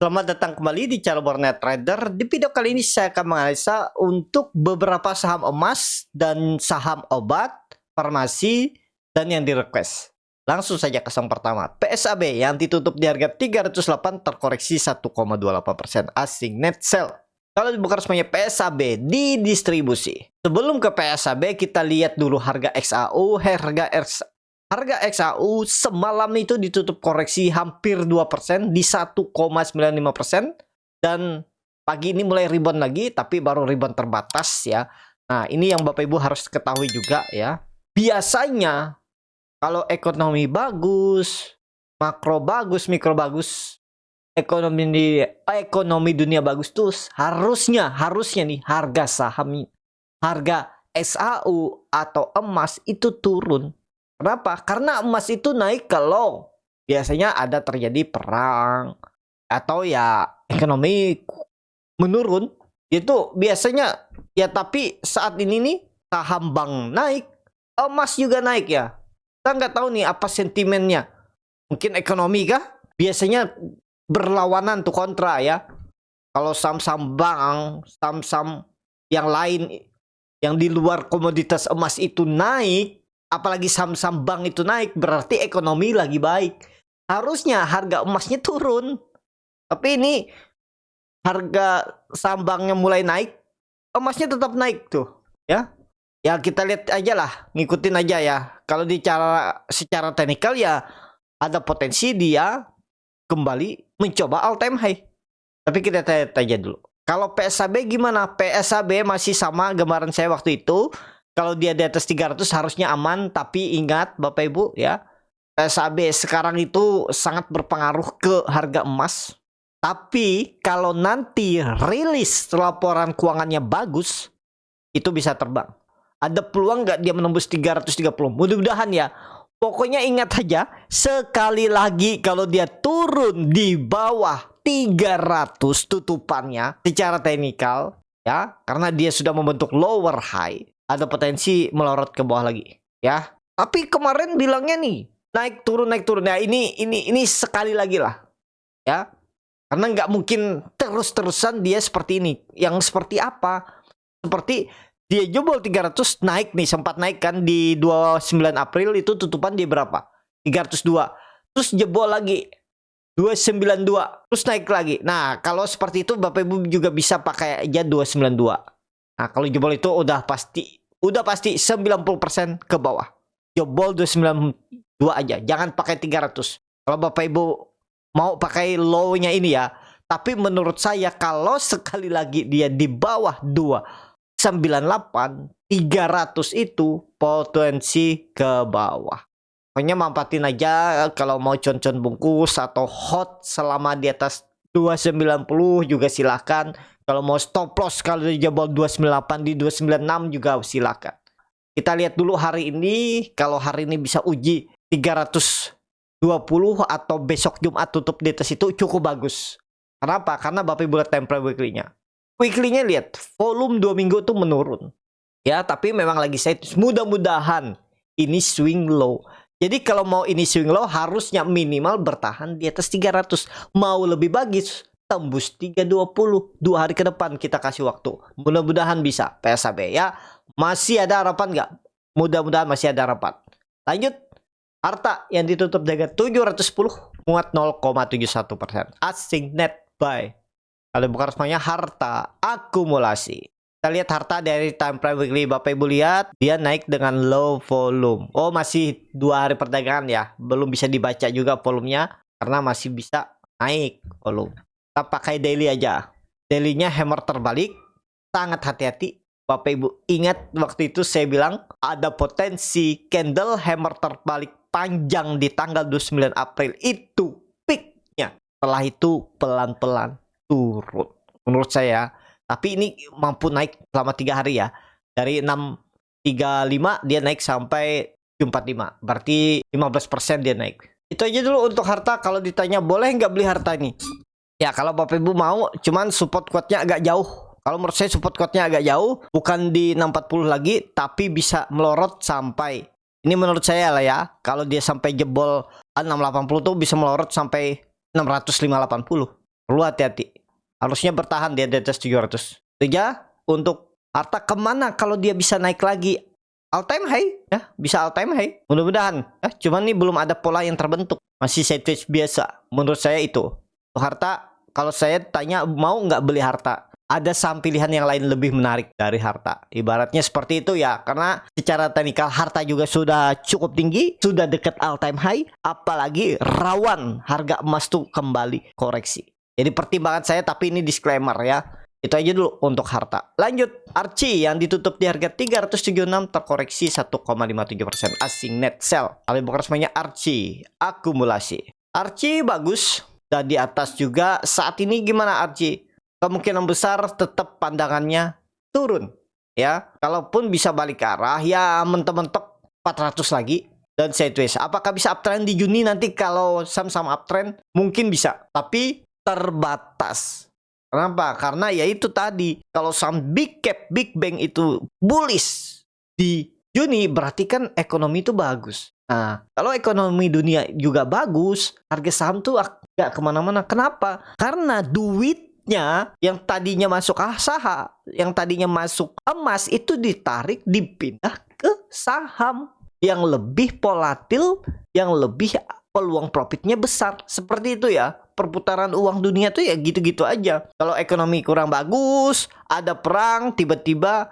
Selamat datang kembali di channel Bornet Trader. Di video kali ini saya akan menganalisa untuk beberapa saham emas dan saham obat, farmasi, dan yang di request. Langsung saja ke saham pertama, PSAB yang ditutup di harga 308 terkoreksi 1,28% asing net sell. Kalau dibuka resminya PSAB di distribusi. Sebelum ke PSAB kita lihat dulu harga XAU, Harga XAU semalam itu ditutup koreksi hampir 2% di 1,95%. Dan pagi ini mulai rebound lagi, tapi baru rebound terbatas ya. Nah, ini yang Bapak Ibu harus ketahui juga ya. Biasanya kalau ekonomi bagus, makro bagus, mikro bagus, ekonomi dunia bagus tuh harusnya nih harga saham, harga XAU atau emas itu turun. Kenapa? Karena emas itu naik kalau biasanya ada terjadi perang atau ya ekonomi menurun. Itu biasanya ya, tapi saat ini nih saham bank naik, emas juga naik ya. Kita nggak tahu nih apa sentimennya. Mungkin ekonomi kah? Biasanya berlawanan tuh, kontra ya. Kalau saham-saham bank, saham-saham yang lain yang di luar komoditas emas itu naik, apalagi saham-saham bank itu naik, berarti ekonomi lagi baik. Harusnya harga emasnya turun. Tapi ini harga saham banknya mulai naik, emasnya tetap naik tuh ya. Ya kita lihat aja lah, ngikutin aja ya. Kalau secara teknikal ya ada potensi dia kembali mencoba all time high. Tapi kita lihat aja dulu. Kalau PSAB gimana? PSAB masih sama gambaran saya waktu itu. Kalau dia di atas 300 harusnya aman, tapi ingat Bapak Ibu ya, PSAB sekarang itu sangat berpengaruh ke harga emas. Tapi kalau nanti rilis laporan keuangannya bagus, itu bisa terbang. Ada peluang nggak dia menembus 330? Mudah-mudahan ya. Pokoknya ingat aja, sekali lagi kalau dia turun di bawah 300 tutupannya secara teknikal ya, karena dia sudah membentuk lower high, ada potensi melorot ke bawah lagi ya. Tapi kemarin bilangnya nih naik turun. Nah, ini sekali lagi lah ya. Karena nggak mungkin terus-terusan dia seperti ini. Yang seperti apa? Seperti dia jebol 300 naik nih, sempat naik kan di 29 April itu tutupan di berapa? 302. Terus jebol lagi 292, terus naik lagi. Nah, kalau seperti itu Bapak Ibu juga bisa pakai aja 292. Nah, kalau jebol itu udah pasti 90% ke bawah. Jebol 292 aja, jangan pakai 300. Kalau Bapak Ibu mau pakai low-nya ini ya. Tapi menurut saya kalau sekali lagi dia di bawah 298, 300 itu potensi ke bawah. Pokoknya mampatin aja kalau mau concon bungkus atau hot selama di atas 290 juga silahkan. Kalau mau stop loss kalau di jebol 298 di 296 juga silakan. Kita lihat dulu hari ini, kalau hari ini bisa uji 320 atau besok Jumat tutup di atas itu cukup bagus. Kenapa? Karena Bapak Ibu lihat template weekly-nya. Weekly-nya lihat volume 2 minggu tuh menurun. Ya, tapi memang lagi saya mudah-mudahan ini swing low. Jadi kalau mau ini swing low harusnya minimal bertahan di atas 300. Mau lebih bagus tembus 320. 2 hari ke depan kita kasih waktu. Mudah-mudahan bisa PSAB ya. Masih ada harapan nggak? Mudah-mudahan masih ada harapan. Lanjut. Harta yang ditutup dengan 710 muat 0,71%. Asing net buy. Kalau bukan resminya harta akumulasi. Kita lihat harta dari time frame weekly. Bapak Ibu lihat dia naik dengan low volume. Oh, masih 2 hari perdagangan ya. Belum bisa dibaca juga volumenya karena masih bisa naik volume. Kita pakai daily aja. Dailynya hammer terbalik. Sangat hati-hati. Bapak Ibu ingat waktu itu saya bilang ada potensi candle hammer terbalik panjang di tanggal 29 April itu peaknya. Setelah itu pelan-pelan turun menurut saya. Tapi ini mampu naik selama 3 hari ya. Dari 635 dia naik sampai 745. Berarti 15% dia naik. Itu aja dulu untuk harta. Kalau ditanya boleh nggak beli harta ini? Ya kalau Bapak Ibu mau, cuman support quote-nya agak jauh. Kalau menurut saya support quote-nya agak jauh. Bukan di 640 lagi, tapi bisa melorot sampai. Ini menurut saya lah ya. Kalau dia sampai jebol 680 tuh bisa melorot sampai 680. Perlu hati-hati. Harusnya bertahan di atas 700. Tiga, untuk harta kemana kalau dia bisa naik lagi? All time high, ya, bisa all time high. Mudah-mudahan. Cuman nih belum ada pola yang terbentuk. Masih sideways biasa. Menurut saya itu. Harta, kalau saya tanya mau nggak beli harta? Ada saham pilihan yang lain lebih menarik dari harta. Ibaratnya seperti itu ya. Karena secara teknikal harta juga sudah cukup tinggi. Sudah dekat all time high. Apalagi rawan harga emas tuh kembali koreksi. Jadi pertimbangan saya, tapi ini disclaimer ya. Itu aja dulu untuk harta. Lanjut, Archie yang ditutup di harga 376 terkoreksi 1,57%. Asing net sell. Kali bukan semuanya Archie akumulasi. Archie bagus dan di atas juga. Saat ini gimana Archie? Kemungkinan besar tetap pandangannya turun ya. Kalaupun bisa balik ke arah ya mentok-mentok 400 lagi dan sideways. Apakah bisa uptrend di Juni nanti kalau saham-saham uptrend? Mungkin bisa, tapi terbatas. Kenapa? Karena ya itu tadi, kalau saham big cap, big bank itu bullish di Juni, berarti kan ekonomi itu bagus. Nah, kalau ekonomi dunia juga bagus, harga saham tuh gak kemana-mana. Kenapa? Karena duitnya yang tadinya masuk saham, yang tadinya masuk emas itu ditarik, dipindah ke saham yang lebih volatil, yang lebih peluang profitnya besar. Seperti itu ya. Perputaran uang dunia tuh ya gitu-gitu aja. Kalau ekonomi kurang bagus, ada perang, tiba-tiba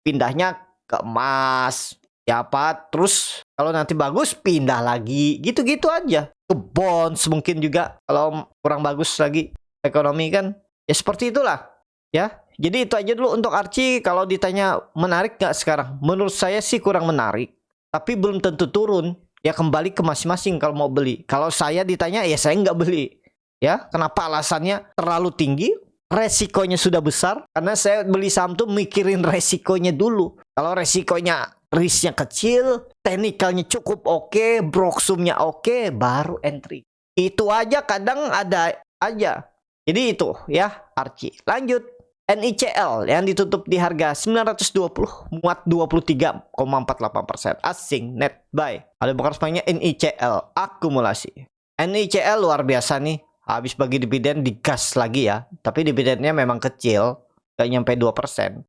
pindahnya ke emas. Ya apa? Terus kalau nanti bagus pindah lagi. Gitu-gitu aja. Ke bonds mungkin juga kalau kurang bagus lagi ekonomi kan. Ya seperti itulah. Ya. Jadi itu aja dulu untuk Archie. Kalau ditanya menarik nggak sekarang? Menurut saya sih kurang menarik. Tapi belum tentu turun. Ya kembali ke masing-masing kalau mau beli. Kalau saya ditanya ya saya nggak beli. Ya, kenapa alasannya terlalu tinggi? Resikonya sudah besar. Karena saya beli saham tuh mikirin resikonya dulu. Kalau resikonya, risknya kecil, teknikalnya cukup oke, broksumnya oke, baru entry. Itu aja kadang ada aja. Jadi itu ya, Archie. Lanjut. NICL yang ditutup di harga 920, muat 23,48%. Asing net buy. Ada bakal semuanya NICL akumulasi. NICL luar biasa nih. Habis bagi dividen digas lagi ya. Tapi dividennya memang kecil. Gak nyampe 2%.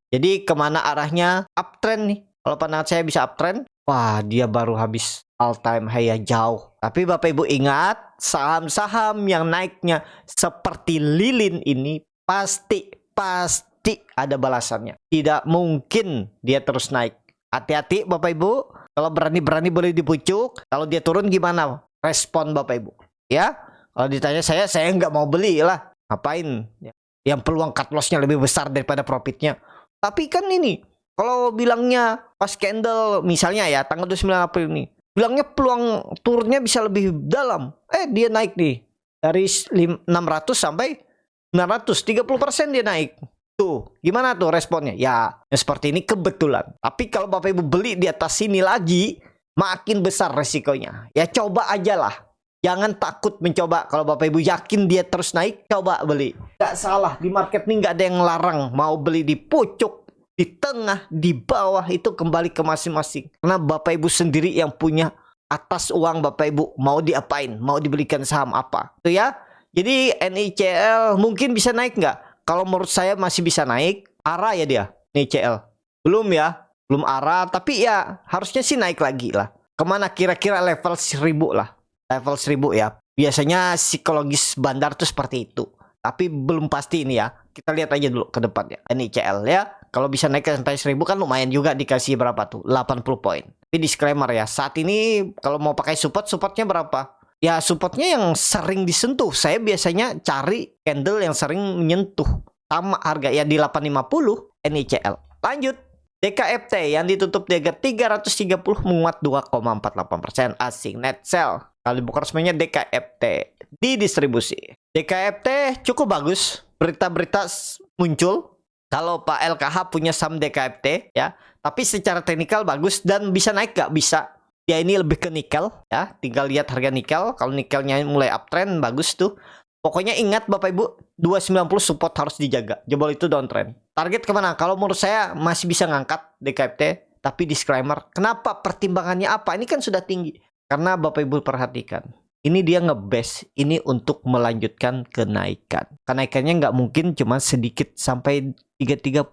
Jadi kemana arahnya? Uptrend nih. Kalau pandangan saya bisa uptrend. Wah dia baru habis all time high ya jauh. Tapi Bapak Ibu ingat. Saham-saham yang naiknya seperti lilin ini. Pasti ada balasannya. Tidak mungkin dia terus naik. Hati-hati Bapak Ibu. Kalau berani-berani boleh dipucuk. Kalau dia turun gimana? Respon Bapak Ibu. Ya. Kalau ditanya saya nggak mau beli lah. Ngapain? Yang peluang cut loss-nya lebih besar daripada profitnya. Tapi kan ini, kalau bilangnya pas candle, misalnya ya, tanggal 29 April ini, bilangnya peluang turunnya bisa lebih dalam. Dia naik nih. Dari 600 sampai 900, 30% dia naik. Tuh, gimana tuh responnya? Ya, seperti ini kebetulan. Tapi kalau Bapak Ibu beli di atas sini lagi, makin besar resikonya. Ya coba aja lah. Jangan takut mencoba. Kalau Bapak Ibu yakin dia terus naik, coba beli. Gak salah, di market ini gak ada yang larang. Mau beli di pucuk, di tengah, di bawah, itu kembali ke masing-masing. Karena Bapak Ibu sendiri yang punya atas uang Bapak Ibu. Mau diapain? Mau dibelikan saham apa? Itu ya. Jadi NICL mungkin bisa naik nggak? Kalau menurut saya masih bisa naik. Arah ya dia, NICL. Belum ya. Belum arah, tapi ya harusnya sih naik lagi lah. Kemana kira-kira level 1000 lah. Level 1000 ya. Biasanya psikologis bandar tuh seperti itu. Tapi belum pasti ini ya. Kita lihat aja dulu ke depan ya. NICL ya. Kalau bisa naik sampai 1000 kan lumayan juga, dikasih berapa tuh? 80 poin. Tapi disclaimer ya. Saat ini kalau mau pakai supportnya berapa? Ya supportnya yang sering disentuh. Saya biasanya cari candle yang sering menyentuh. Sama harga ya di 850 NICL. Lanjut. DKFT yang ditutup di harga 330 menguat 2,48%. Asing net sell. Kali buka resminya DKFT di distribusi. DKFT cukup bagus. Berita-berita muncul kalau Pak LKH punya saham DKFT ya. Tapi secara teknikal bagus dan bisa naik gak? Bisa. Ya ini lebih ke nikel ya. Tinggal lihat harga nikel. Kalau nikelnya mulai uptrend bagus tuh. Pokoknya ingat Bapak Ibu, 290 support harus dijaga. Jebol itu downtrend. Target kemana? Kalau menurut saya masih bisa ngangkat DKFT. Tapi disclaimer, kenapa? Pertimbangannya apa? Ini kan sudah tinggi. Karena Bapak Ibu perhatikan, Ini dia ngebase ini untuk melanjutkan kenaikan. Kenaikannya nggak mungkin cuma sedikit sampai 330.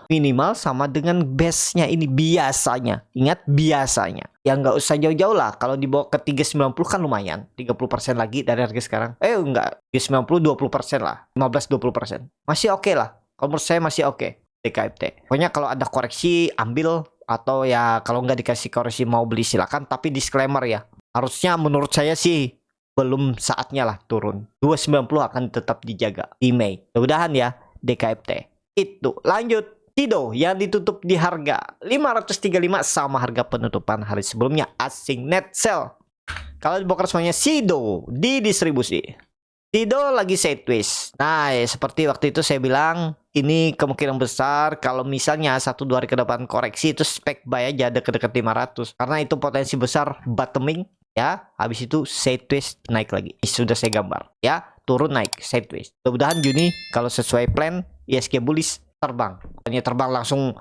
Minimal sama dengan base-nya ini biasanya. Ingat biasanya. Ya nggak usah jauh-jauh lah. Kalau dibawa ke 390 kan lumayan. 30% lagi dari harga sekarang. Enggak. 390 20% lah. 15-20%. Masih oke lah. Kalau menurut saya masih oke. DKFT. Pokoknya kalau ada koreksi ambil. Atau ya kalau nggak dikasih koreksi mau beli silakan. Tapi disclaimer ya. Harusnya menurut saya sih belum saatnya lah turun. 290 akan tetap dijaga di Mei. Mudah-mudahan ya DKFT. Itu lanjut Sido yang ditutup di harga 535 sama harga penutupan hari sebelumnya. Asing net sell. Kalau dibongkar semuanya Sido di distribusi. Sido lagi sideways. Nah ya, seperti waktu itu saya bilang ini kemungkinan besar kalau misalnya 1-2 hari ke depan koreksi itu spek buy aja deket-deket 500 karena itu potensi besar bottoming ya, habis itu sideways naik lagi. Ini sudah saya gambar ya, turun naik sideways. Mudah-mudahan Juni kalau sesuai plan ISG bullish terbang. Hanya terbang langsung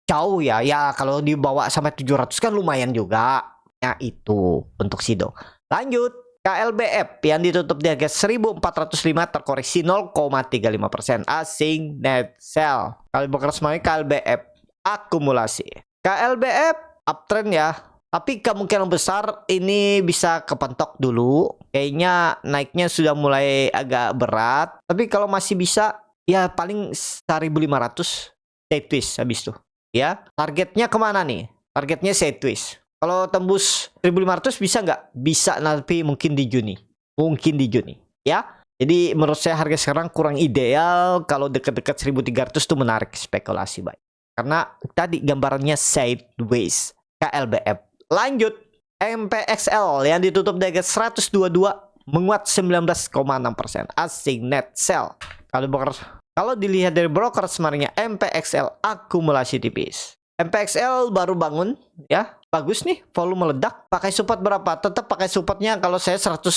jauh ya. Ya kalau dibawa sampai 700 kan lumayan juga. Ya itu untuk Sido. Lanjut KLBF yang ditutup di harga 1405 terkoreksi 0,35%. Asing net sell. Kalau bukan semuanya KLBF akumulasi. KLBF uptrend ya. Tapi kemungkinan besar ini bisa kepentok dulu. Kayaknya naiknya sudah mulai agak berat. Tapi kalau masih bisa ya paling 1500 sideways habis itu. Ya, targetnya kemana nih? Targetnya sideways. Kalau tembus 1500 bisa nggak? Bisa nanti mungkin di Juni. Mungkin di Juni. Ya. Jadi menurut saya harga sekarang kurang ideal. Kalau dekat-dekat 1300 tuh menarik spekulasi baik. Karena tadi gambarannya sideways. KLBF. Lanjut. MPXL yang ditutup di harga 122 menguat 19,6%. Asing net sell. Kalau dilihat dari broker sebenarnya MPXL akumulasi tipis. MPXL baru bangun ya, bagus nih, volume meledak. Pakai support berapa? Tetap pakai supportnya kalau saya 110.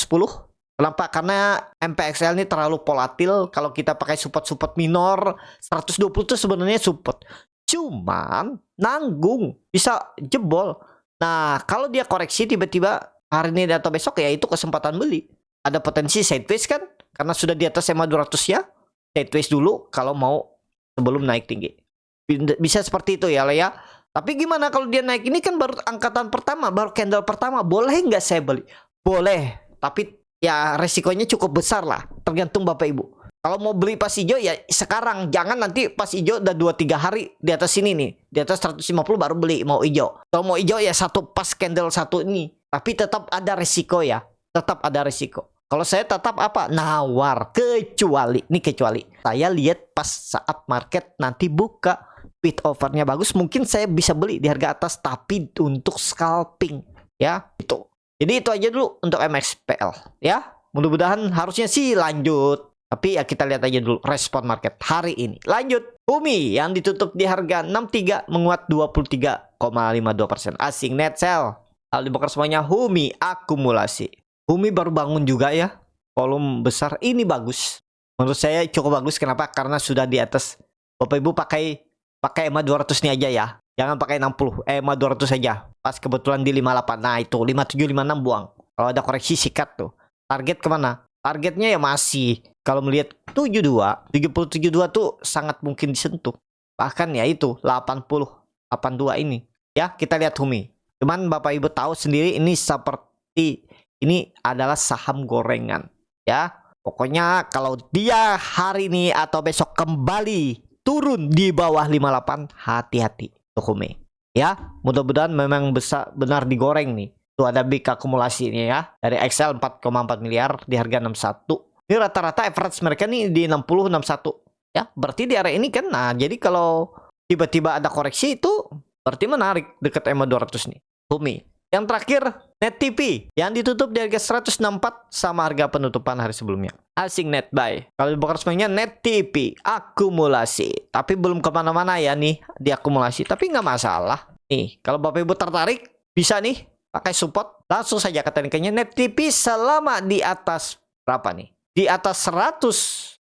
Kenapa? Karena MPXL ini terlalu volatil. Kalau kita pakai support minor 120 itu sebenarnya support. Cuman nanggung, bisa jebol. Nah, kalau dia koreksi tiba-tiba hari ini atau besok ya itu kesempatan beli. Ada potensi sideways kan? Karena sudah di atas SMA 200 ya. Sideways dulu kalau mau sebelum naik tinggi. Bisa seperti itu ya, ya. Tapi gimana kalau dia naik? Ini kan baru angkatan pertama, baru candle pertama. Boleh nggak saya beli? Boleh. Tapi ya resikonya cukup besar lah. Tergantung Bapak Ibu. Kalau mau beli pas hijau ya sekarang. Jangan nanti pas hijau udah 2-3 hari di atas sini nih. Di atas 150 baru beli mau hijau. Kalau mau hijau ya satu pas candle satu ini. Tapi tetap ada resiko ya. Tetap ada resiko. Kalau saya tetap apa? Nawar. Kecuali saya lihat pas saat market nanti buka. Bid overnya bagus, mungkin saya bisa beli di harga atas, tapi untuk scalping ya itu. Jadi itu aja dulu untuk MXPL ya. Mudah-mudahan harusnya sih lanjut, tapi ya kita lihat aja dulu respon market hari ini. Lanjut Humi yang ditutup di harga 63 menguat 23,52%. Asing net sell. Kalau dibongkar semuanya Humi akumulasi. Humi baru bangun juga ya, volume besar ini bagus. Menurut saya cukup bagus. Kenapa? Karena sudah di atas. Bapak Ibu pakai EMA 200 nih aja ya. Jangan pakai 60. EMA 200 saja. Pas kebetulan di 58. Nah itu 57, 56 buang. Kalau ada koreksi sikat tuh. Target kemana? Targetnya ya masih. Kalau melihat 72. 72 tuh sangat mungkin disentuh. Bahkan ya itu 80. 82 ini. Ya kita lihat Humi. Cuman Bapak Ibu tahu sendiri ini seperti. Ini adalah saham gorengan. Ya. Pokoknya kalau dia hari ini atau besok kembali turun di bawah 58, hati-hati Humi. Ya, mudah-mudahan memang benar digoreng nih. Tuh ada big akumulasi nih ya. Dari Excel 4,4 miliar di harga 61. Ini rata-rata average mereka nih di 60 61. Ya, berarti di area ini kan. Nah, jadi kalau tiba-tiba ada koreksi itu berarti menarik dekat EMA 200 nih. Humi. Yang terakhir, NetTP yang ditutup di harga 164 sama harga penutupan hari sebelumnya. Asing net buy. Kalau dibongkar semuanya NetTP akumulasi. Tapi belum kemana-mana ya nih di akumulasi. Tapi nggak masalah. Nih, kalau Bapak Ibu tertarik, bisa nih pakai support. Langsung saja kata nikahnya NetTP selama di atas berapa nih? Di atas 155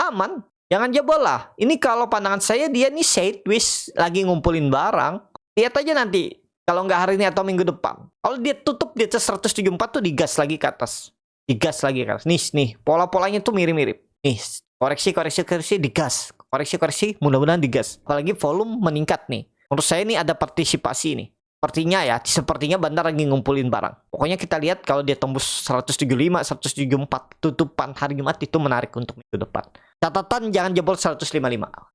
aman. Jangan jebol lah. Ini kalau pandangan saya dia nih sideways lagi ngumpulin barang. Lihat aja nanti. Kalau nggak hari ini atau minggu depan. Kalau dia tutup di atas 174 tuh digas lagi ke atas. Digas lagi ke atas. Nih, pola-polanya tuh mirip-mirip. Nih, koreksi, digas. Koreksi, mudah-mudahan digas. Apalagi volume meningkat nih. Menurut saya ini ada partisipasi nih. Sepertinya bandar lagi ngumpulin barang. Pokoknya kita lihat kalau dia tembus 175, 174 tutupan hari Jumat itu menarik untuk minggu depan. Catatan jangan jebol 155.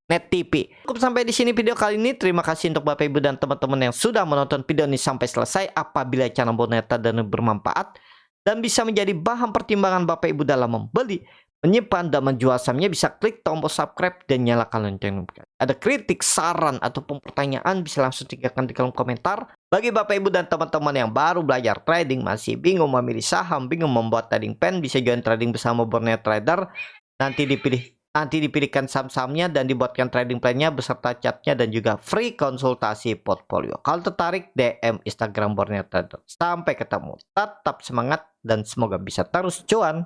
Net TV. Cukup sampai di sini video kali ini. Terima kasih untuk Bapak Ibu dan teman-teman yang sudah menonton video ini sampai selesai. Apabila channel Boneta dan bermanfaat dan bisa menjadi bahan pertimbangan Bapak Ibu dalam membeli, menyimpan dan menjual sahamnya, bisa klik tombol subscribe dan nyalakan lonceng notifikasi. Ada kritik, saran ataupun pertanyaan bisa langsung tinggalkan di kolom komentar. Bagi Bapak Ibu dan teman-teman yang baru belajar trading, masih bingung memilih saham, bingung membuat trading plan, bisa join trading bersama Borneo Trader. Nanti dipilihkan saham-sahamnya dan dibuatkan trading plan-nya beserta chatnya dan juga free konsultasi portfolio. Kalau tertarik, DM Instagram Borneo Trader. Sampai ketemu. Tetap semangat dan semoga bisa terus cuan.